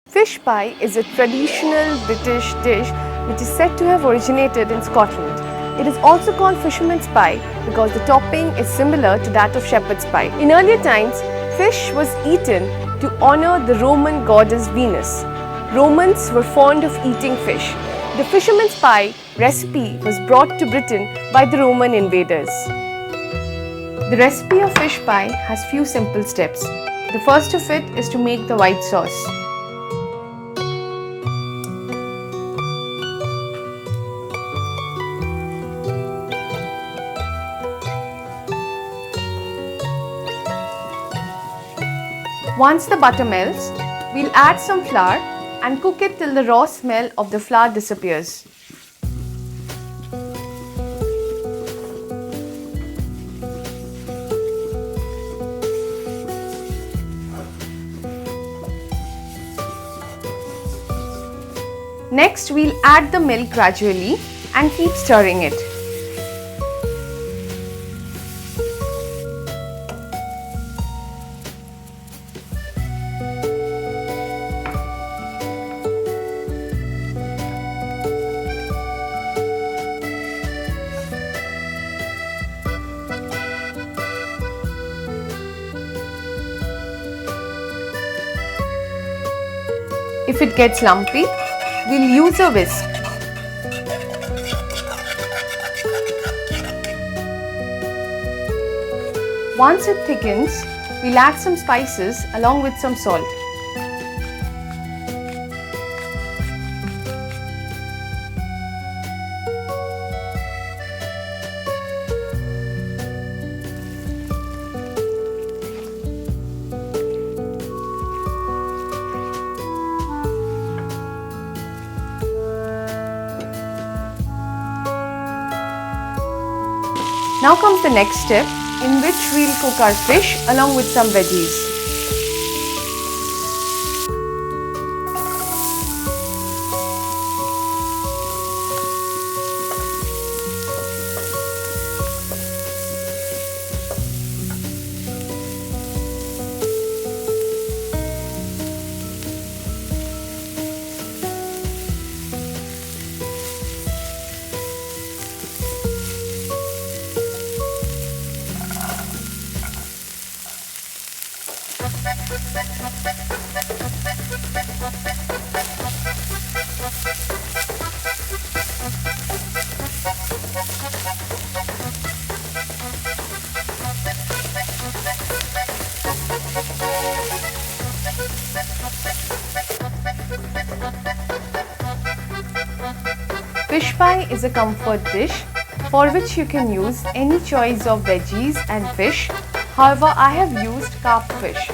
Fish pie is a traditional British dish which is said to have originated in Scotland. It is also called fisherman's pie because the topping is similar to that of shepherd's pie. In earlier times, fish was eaten to honor the Roman goddess Venus. Romans were fond of eating fish. The fisherman's pie recipe was brought to Britain by the Roman invaders. The recipe of fish pie has few simple steps. The first of it is to make the white sauce. Once the butter melts, we'll add some flour and cook it till the raw smell of the flour disappears. Next, we'll add the milk gradually and keep stirring it. If it gets lumpy, we'll use a whisk. Once it thickens, we'll add some spices along with some salt. Now comes the next step, in which we'll cook our fish along with some veggies. Fish pie is a comfort dish for which you can use any choice of veggies and fish. However, I have used carp fish.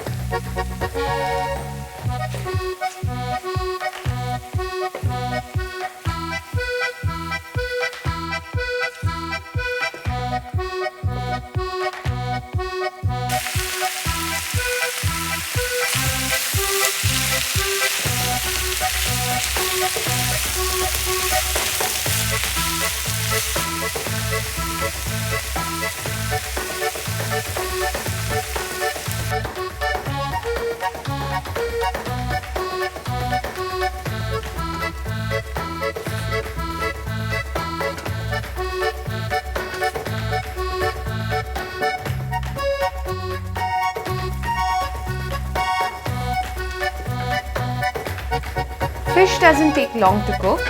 Fish doesn't take long to cook,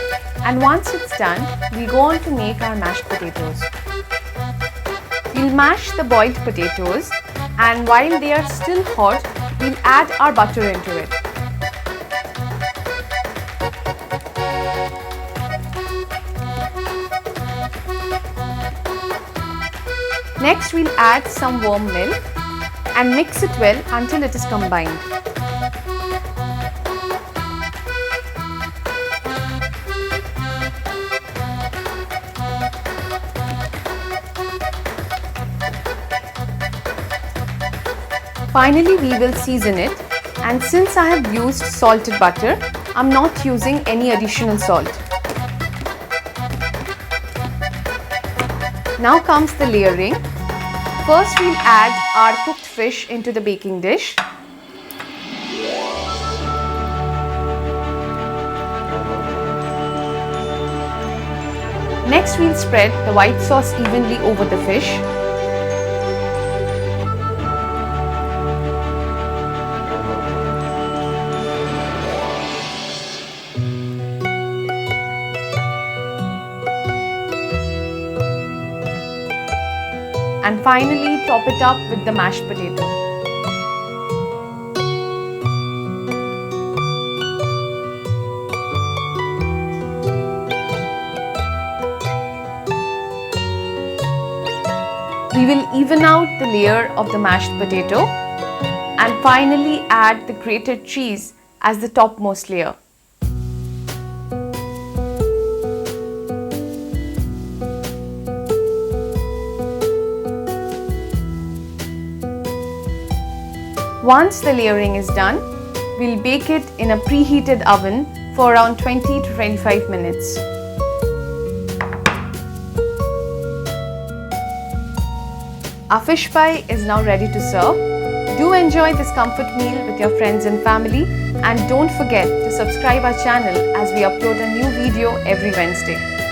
and once it's done, we'll go on to make our mashed potatoes. We'll mash the boiled potatoes, and while they are still hot, we'll add our butter into it. Next, we'll add some warm milk and mix it well until it is combined. Finally, we will season it, and since I have used salted butter, I'm not using any additional salt. Now comes the layering. First, we'll add our cooked fish into the baking dish. Next, we'll spread the white sauce evenly over the fish. And finally, top it up with the mashed potato. We will even out the layer of the mashed potato and finally add the grated cheese as the topmost layer. Once the layering is done, we'll bake it in a preheated oven for around 20 to 25 minutes. Our fish pie is now ready to serve. Do enjoy this comfort meal with your friends and family, and don't forget to subscribe our channel as we upload a new video every Wednesday.